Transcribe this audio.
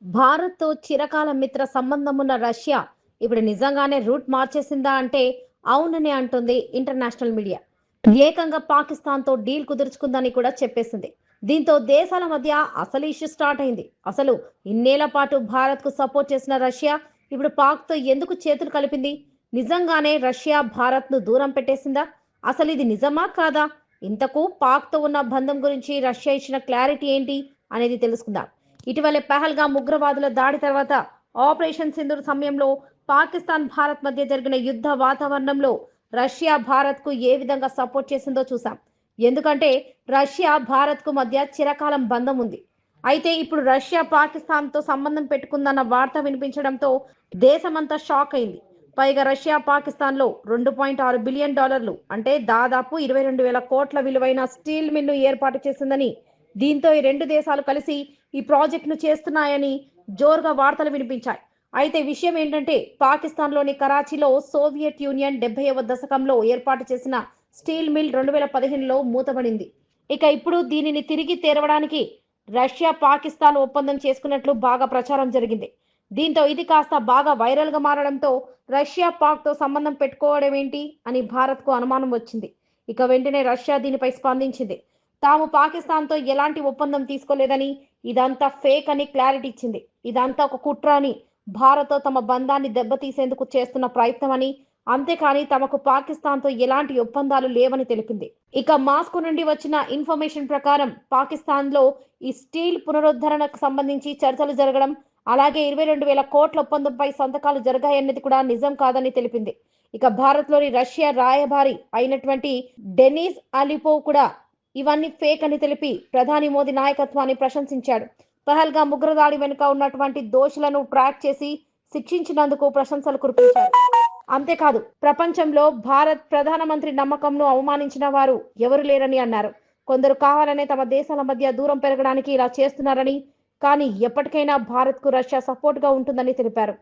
భారత్‌తో చిరకాల మిత్ర సంబంధం ఉన్న రష్యా ఇప్పుడు నిజంగానే రూట్ మార్చేసిందా అంటే అవునని అంటుంది ఇంటర్నేషనల్ మీడియా. ఏకంగా పాకిస్తాన్‌తో డీల్ కుదుర్చుకుందని కూడా చెప్పేసింది. దీంతో దేశాల మధ్య అసలు ఇష్యూ స్టార్ట్ అయింది. అసలు ఇన్నేళ్ల పాటు భారత్‌కు సపోర్ట్ చేసిన రష్యా ఇప్పుడు పాక్‌తో ఎందుకు చేతులు కలిపింది? నిజంగానే రష్యా భారత్‌ను దూరం పెట్టేసిందా? అసలు ఇది నిజమా కాదా? ఇంతకు పాక్‌తో ఉన్న బంధం గురించి రష్యా ఇచ్చిన క్లారిటీ ఏంటి అనేది తెలుసుకుందాం. ఇటీవలే పహల్గామ్ ఉగ్రవాదుల దాడి తర్వాత ఆపరేషన్ సింధూర్ సమయంలో పాకిస్తాన్ భారత్ మధ్య జరిగిన యుద్ధ వాతావరణంలో రష్యా భారత్ కు ఏ విధంగా సపోర్ట్ చేసిందో చూసాం. ఎందుకంటే రష్యా భారత్ కు మధ్య చిరకాలం బంధం ఉంది. అయితే ఇప్పుడు రష్యా పాకిస్తాన్ తో సంబంధం పెట్టుకుందన్న వార్త వినిపించడంతో దేశమంతా షాక్ అయింది. పైగా రష్యా పాకిస్తాన్ లో $2.6 బిలియన్ అంటే దాదాపు 22,000 కోట్ల విలువైన స్టీల్ మిల్లు ఏర్పాటు చేసిందని, దీంతో ఈ రెండు దేశాలు కలిసి ఈ ప్రాజెక్టును చేస్తున్నాయని జోరుగా వార్తలు వినిపించాయి. అయితే విషయం ఏంటంటే పాకిస్తాన్లోని కరాచీలో సోవియట్ యూనియన్ 70వ దశకంలో ఏర్పాటు చేసిన స్టీల్ మిల్ 2015లో మూతపడింది. ఇక ఇప్పుడు దీనిని తిరిగి తెరవడానికి రష్యా పాకిస్తాన్ ఒప్పందం చేసుకున్నట్లు బాగా ప్రచారం జరిగింది. దీంతో ఇది కాస్త బాగా వైరల్ గా మారడంతో రష్యా పాక్ తో సంబంధం పెట్టుకోవడం ఏంటి అని భారత్ కు అనుమానం వచ్చింది. ఇక వెంటనే రష్యా దీనిపై స్పందించింది. తాము పాకిస్తాన్తో ఎలాంటి ఒప్పందం తీసుకోలేదని, ఇదంతా ఫేక్ అని క్లారిటీ ఇచ్చింది. ఇదంతా ఒక కుట్ర అని, భారత్తో తమ బంధాన్ని దెబ్బతీసేందుకు చేస్తున్న ప్రయత్నం అని, అంతేకాని తమకు పాకిస్తాన్తో ఎలాంటి ఒప్పందాలు లేవని తెలిపింది. ఇక మాస్కో నుండి వచ్చిన ఇన్ఫర్మేషన్ ప్రకారం పాకిస్తాన్లో ఈ స్టీల్ పునరుద్ధరణకు సంబంధించి చర్చలు జరగడం, అలాగే 22,000 కోట్ల ఒప్పందంపై సంతకాలు జరిగాయన్నది కూడా నిజం కాదని తెలిపింది. ఇక భారత్లోని రష్యా రాయబారి అయినటువంటి డెనిస్ అలిపోవ్ కూడా ఇవన్నీ ఫేక్ అని తెలిపి ప్రధాని మోదీ నాయకత్వాన్ని ప్రశంసించాడు. పహల్గామ్ ఉగ్రదాడి వెనుక ఉన్నటువంటి దోషులను ట్రాక్ చేసి శిక్షించినందుకు ప్రశంసలు కురిపించారు. అంతేకాదు ప్రపంచంలో భారత్ ప్రధానమంత్రి నమ్మకంను అవమానించిన వారు ఎవరు లేరని అన్నారు. కొందరు కావాలనే తమ దేశాల మధ్య దూరం పెరగడానికి ఇలా చేస్తున్నారని, కానీ ఎప్పటికైనా భారత్ కు రష్యా సపోర్ట్ గా ఉంటుందని తెలిపారు.